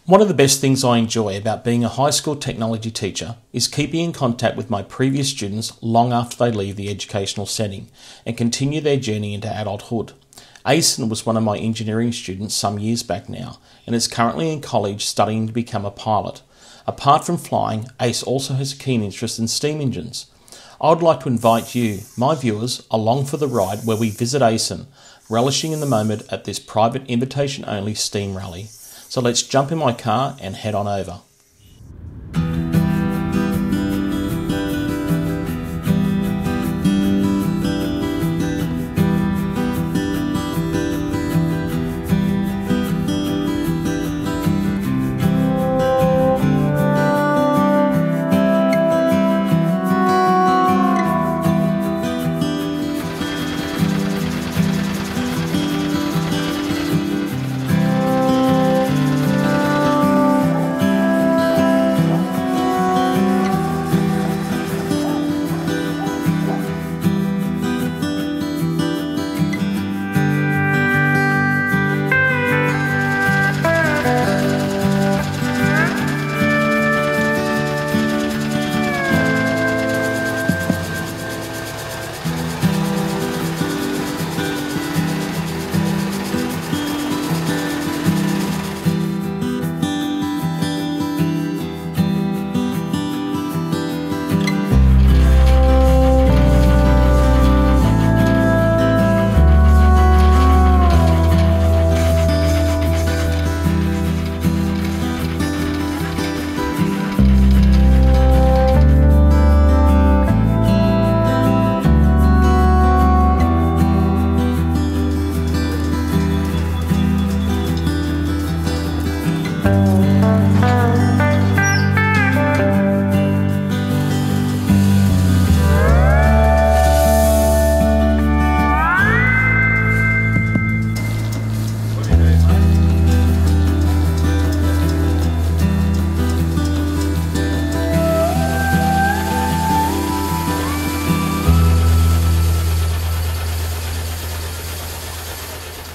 One of the best things I enjoy about being a high school technology teacher is keeping in contact with my previous students long after they leave the educational setting and continue their journey into adulthood. Asen was one of my engineering students some years back now and is currently in college studying to become a pilot. Apart from flying, Ace also has a keen interest in steam engines. I would like to invite you, my viewers, along for the ride where we visit Asen, relishing in the moment at this private invitation-only steam rally. So let's jump in my car and head on over.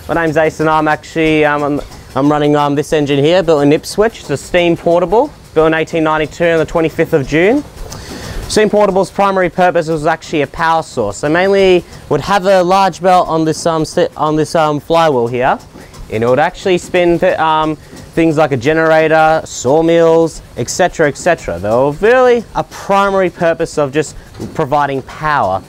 My name's Ace and I'm running this engine here, built in Ipswich. It's a steam portable, built in 1892 on the 25th of June. Steam portable's primary purpose was actually a power source. So mainly would have a large belt on this flywheel here, and it would actually spin things like a generator, sawmills, etc., etc. They were really a primary purpose of just providing power.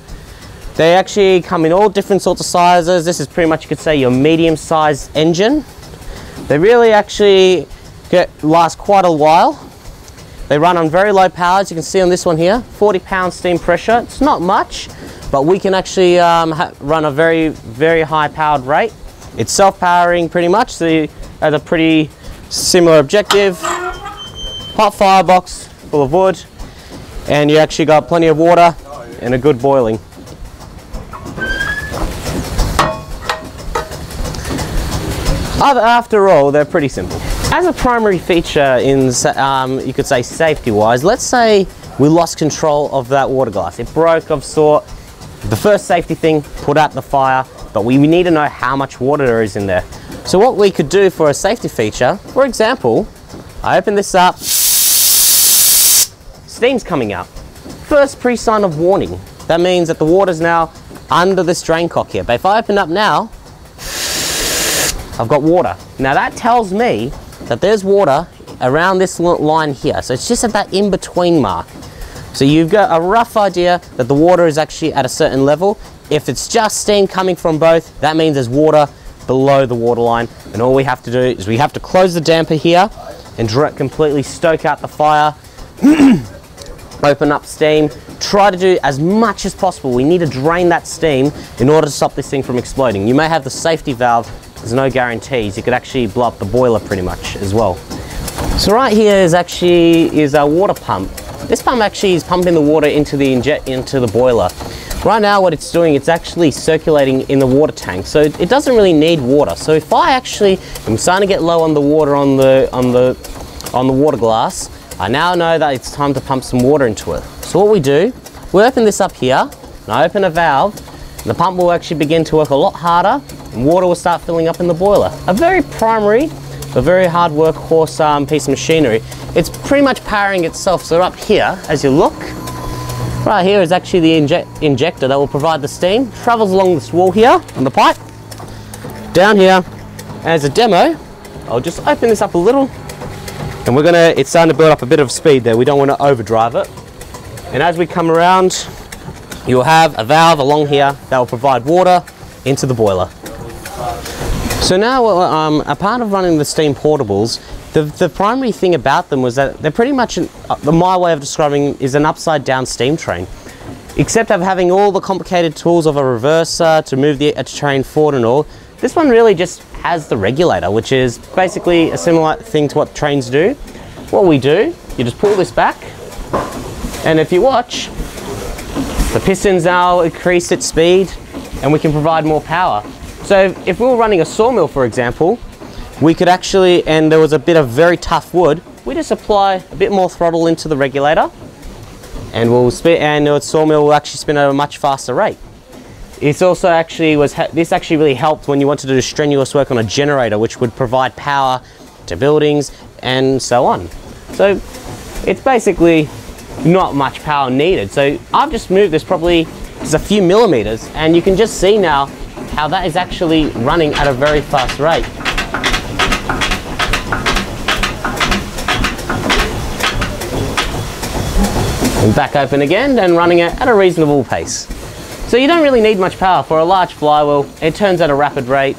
They actually come in all different sorts of sizes. This is pretty much, you could say, your medium-sized engine. They really actually last quite a while. They run on very low power, as you can see on this one here, 40-pound steam pressure. It's not much, but we can actually run a very, very high-powered rate. It's self-powering pretty much, so it has a pretty similar objective. Hot firebox full of wood, and you actually got plenty of water and a good boiling. After all, they're pretty simple. As a primary feature in, you could say, safety-wise, let's say we lost control of that water glass. It broke of sort. The first safety thing, put out the fire, but we need to know how much water there is in there. So what we could do for a safety feature, for example, I open this up, steam's coming out. First pre-sign of warning. That means that the water's now under this drain cock here. But if I open up now, I've got water. Now that tells me that there's water around this line here. So it's just at that in-between mark. So you've got a rough idea that the water is actually at a certain level. If it's just steam coming from both, that means there's water below the water line. And all we have to do is we have to close the damper here and completely stoke out the fire, open up steam, try to do as much as possible. We need to drain that steam in order to stop this thing from exploding. You may have the safety valve. There's no guarantees. You could actually blow up the boiler pretty much as well. So right here is a water pump. This pump actually is pumping the water into the boiler. Right now what it's doing, it's actually circulating in the water tank. So it doesn't really need water. So if I actually am starting to get low on the water on the water glass, I now know that it's time to pump some water into it. So what we do, we open this up here, and I open a valve, and the pump will actually begin to work a lot harder, and water will start filling up in the boiler. A very primary A very hard workhorse piece of machinery. It's pretty much powering itself. So up here, as you look, right here is actually the injector that will provide the steam. Travels along this wall here on the pipe. Down here, as a demo, I'll just open this up a little, and it's starting to build up a bit of speed there. We don't want to overdrive it. And as we come around, you'll have a valve along here that will provide water into the boiler. So now, a part of running the steam portables, the primary thing about them was that they're pretty much, my way of describing is an upside down steam train. Except of having all the complicated tools of a reverser to move the train forward and all, this one really just has the regulator, which is basically a similar thing to what trains do. What we do, you just pull this back, and if you watch, the pistons now increase its speed, and we can provide more power. So if we were running a sawmill, for example, we could actually, and there was a bit of very tough wood, we just apply a bit more throttle into the regulator, and the sawmill will actually spin at a much faster rate. It's also this actually really helped when you wanted to do strenuous work on a generator, which would provide power to buildings and so on. So it's basically not much power needed. So I've just moved this probably just a few millimeters, and you can just see now how that is actually running at a very fast rate. And back open again and running it at a reasonable pace. So you don't really need much power for a large flywheel. It turns at a rapid rate,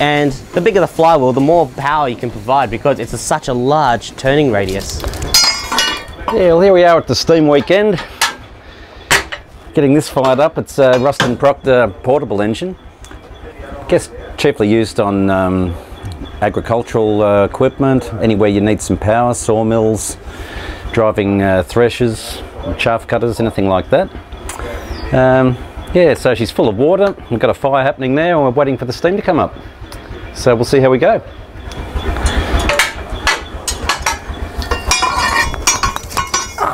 and the bigger the flywheel, the more power you can provide because it's such a large turning radius. Yeah, well, here we are at the steam weekend. Getting this fired up. It's a Ruston Proctor portable engine. I guess chiefly used on agricultural equipment, anywhere you need some power, sawmills, driving threshers, chaff cutters, anything like that. Yeah, so she's full of water. We've got a fire happening there, and we're waiting for the steam to come up. So we'll see how we go.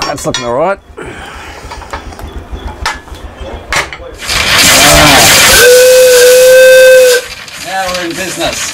That's looking all right. Now we're in business.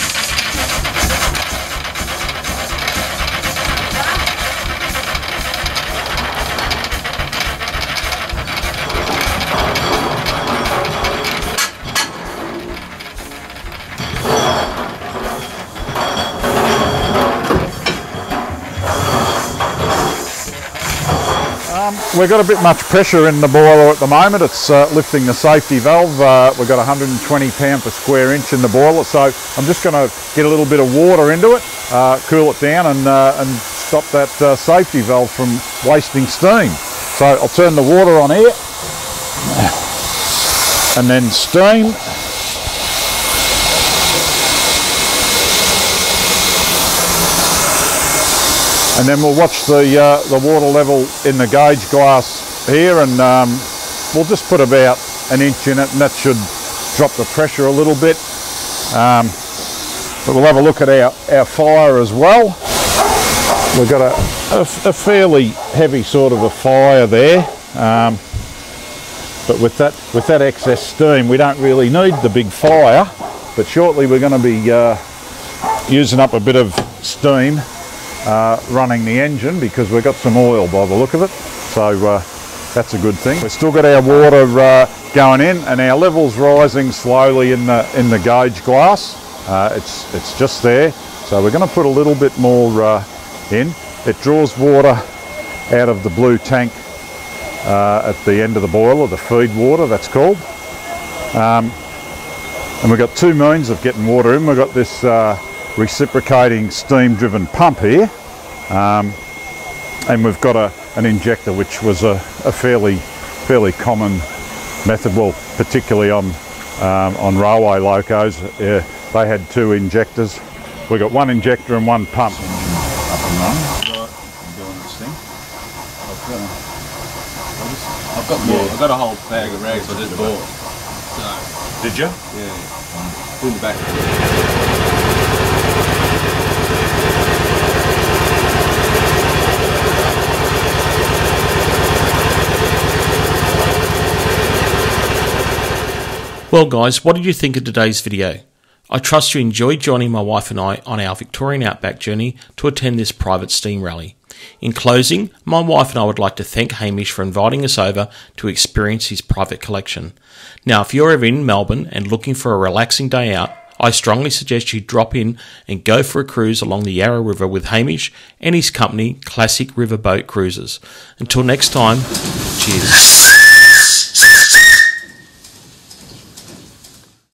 We've got a bit much pressure in the boiler at the moment. It's lifting the safety valve. We've got 120 pound per square inch in the boiler, so I'm just going to get a little bit of water into it, cool it down, and stop that safety valve from wasting steam. So I'll turn the water on here, and then steam. And then we'll watch the water level in the gauge glass here, and we'll just put about an inch in it, and that should drop the pressure a little bit. But we'll have a look at our fire as well. We've got a fairly heavy sort of a fire there, but with that excess steam, we don't really need the big fire. But shortly we're going to be using up a bit of steam running the engine, because we've got some oil by the look of it, so that's a good thing. We've still got our water going in, and our level's rising slowly in the gauge glass. It's just there, so we're going to put a little bit more in. It draws water out of the blue tank at the end of the boiler, the feed water that's called, and we've got two means of getting water in. We've got this reciprocating steam driven pump here, and we've got an injector, which was a fairly common method, well, particularly on railway locos. They had two injectors. We've got one injector and one pump. Up and running. I'm doing this thing. I've got more. I've got a whole bag of rags I just bought. So. Did you? Yeah. In the back. Well guys, what did you think of today's video? I trust you enjoyed joining my wife and I on our Victorian Outback journey to attend this private steam rally. In closing, my wife and I would like to thank Hamish for inviting us over to experience his private collection. Now, if you're ever in Melbourne and looking for a relaxing day out, I strongly suggest you drop in and go for a cruise along the Yarra River with Hamish and his company, Classic Riverboat Cruises. Until next time, cheers.